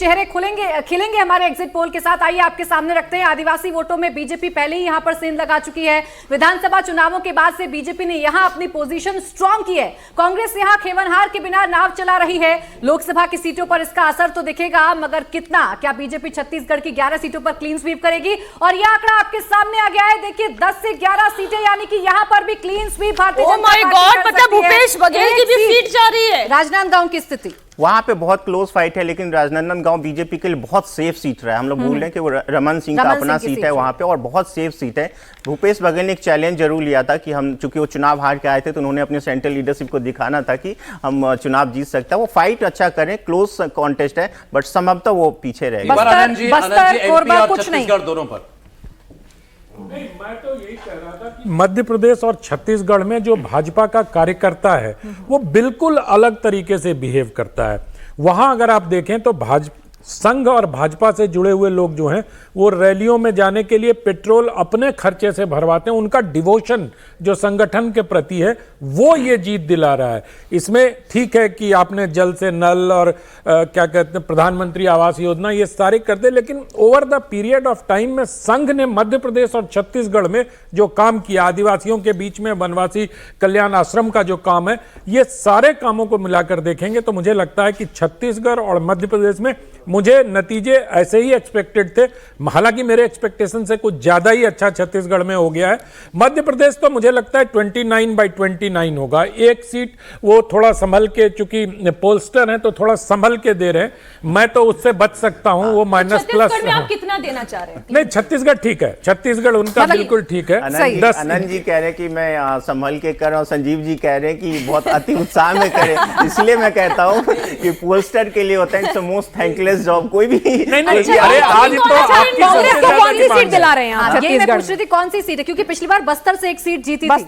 चेहरे खिलेंगे हमारे exit poll के साथ। आइए आपके सामने रखते हैं। आदिवासी वोटों में बीजेपी पहले ही यहां पर सेंध लगा चुकी है। विधानसभा चुनावों के बाद से बीजेपी ने यहां अपनी पोजीशन स्ट्रांग की है। कांग्रेस यहां खेवनहार के बिना नाव चला रही है। लोकसभा की सीटों पर इसका असर तो दिखेगा, मगर कितना? क्या बीजेपी छत्तीसगढ़ की 11 सीटों पर क्लीन स्वीप करेगी? और यह आंकड़ा आपके सामने आ गया है। देखिए 10 से 11 सीटें, यानी कि यहां पर भी clean sweep Bharatiya Janata party कर सकती है। भूपेश बघेल की भी सीट जा रही है। राजनांदगांव की स्थिति वहां पे बहुत क्लोज फाइट है, लेकिन राजनांदगांव बीजेपी के लिए बहुत सेफ सीट रहा है। हम लोग भूल रहे हैं कि वो रमन सिंह का अपना सीट है वहां पे, और बहुत सेफ सीट है। भूपेश बघेल ने एक चैलेंज जरूर लिया था कि हम, चूंकि वो चुनाव हार के आए थे, तो उन्होंने अपने सेंट्रल लीडरशिप को दिखाना था कि हम चुनाव जीत सकते हैं। वो फाइट अच्छा करें, क्लोज कॉन्टेस्ट है, बट संभवतः वो पीछे रहेगा। कुछ नहीं दोनों पर नहीं, मैं तो यही कह रहा था कि मध्य प्रदेश और छत्तीसगढ़ में जो भाजपा का कार्यकर्ता है वो बिल्कुल अलग तरीके से बिहेव करता है। वहां अगर आप देखें तो संघ और भाजपा से जुड़े हुए लोग जो हैं वो रैलियों में जाने के लिए पेट्रोल अपने खर्चे से भरवाते हैं। उनका डिवोशन जो संगठन के प्रति है वो ये जीत दिला रहा है। इसमें ठीक है कि आपने जल से नल और क्या कहते हैं प्रधानमंत्री आवास योजना, ये सारे कर दे, लेकिन over the period of time में संघ ने मध्य प्रदेश और छत्तीसगढ़ में जो काम किया, आदिवासियों के बीच में वनवासी कल्याण आश्रम का जो काम है, ये सारे कामों को मिलाकर देखेंगे तो मुझे लगता है कि छत्तीसगढ़ और मध्य प्रदेश में मुझे नतीजे ऐसे ही एक्सपेक्टेड थे। हालांकि मेरे एक्सपेक्टेशन से कुछ ज्यादा ही अच्छा छत्तीसगढ़ में हो गया है। मध्य प्रदेश तो मुझे लगता है 29/29 होगा। एक सीट वो थोड़ा संभल के, चूंकि पोलस्टर है तो थोड़ा संभल के दे रहे हैं, मैं तो उससे बच सकता हूं। वो माइनस प्लस में आप कितना देना चाह रहे हैं? नहीं, छत्तीसगढ़ ठीक है, छत्तीसगढ़ उनका बिल्कुल ठीक है। आनंद जी कह रहे हैं कि मैं संभल के कर रहा हूं, संजीव जी कह रहे हैं कि बहुत अति उत्साह में करें। इसलिए मैं कहता हूं कि पोलस्टर के लिए होता है इट्स मोस्ट थैंकलेस जॉब। कोई भी नहीं, अरे आज तो आपकी कांग्रेस को कौन सी सीट दिला रहे हैं आप? यही मैं पूछ रही थी, कौन सी सीट है? क्योंकि पिछली बार बस्तर से एक सीट जीती थी।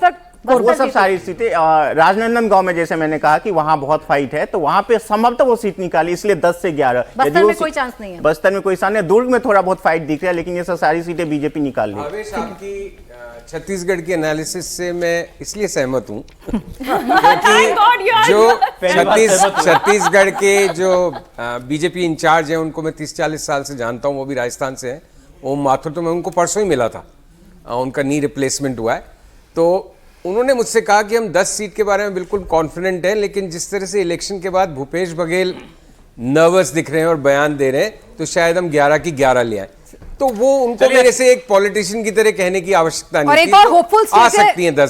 वो सब सारी सीटें राजनांदगांव में, जैसे मैंने कहा कि वहां बहुत फाइट है, तो वहां पे संभवतः वो सीट निकाली, इसलिए 10 से 11। बस्तर में कोई चांस नहीं है। बस्तर में कोई चांस नहीं है। दुर्ग में थोड़ा बहुत फाइट दिख रहा है, लेकिन ये सब सारी सीटें बीजेपी निकाल रही है। भावेश, आपकी छत्तीसगढ़ की एनालिसिस से मैं इसलिए सहमत हूं क्योंकि जो छत्तीसगढ़ के जो बीजेपी इंचार्ज हैं उनको मैं 30-40 साल से जानता हूं, वो भी राजस्थान से हैं। ओम माथुर तो मैं उनको परसों ही मिला था, उनका नी रिप्लेसमेंट हुआ है। तो उन्होंने मुझसे कहा कि हम 10 सीट के बारे में बिल्कुल कॉन्फिडेंट हैं, लेकिन जिस तरह से इलेक्शन के बाद भूपेश बघेल नर्वस दिख रहे हैं और बयान दे रहे हैं, तो शायद हम 11 की 11 ले आए। तो वो उनको मेरे से एक पॉलिटिशियन की तरह कहने की आवश्यकता नहीं थी। और एक और होपफुल आ सकती हैं 10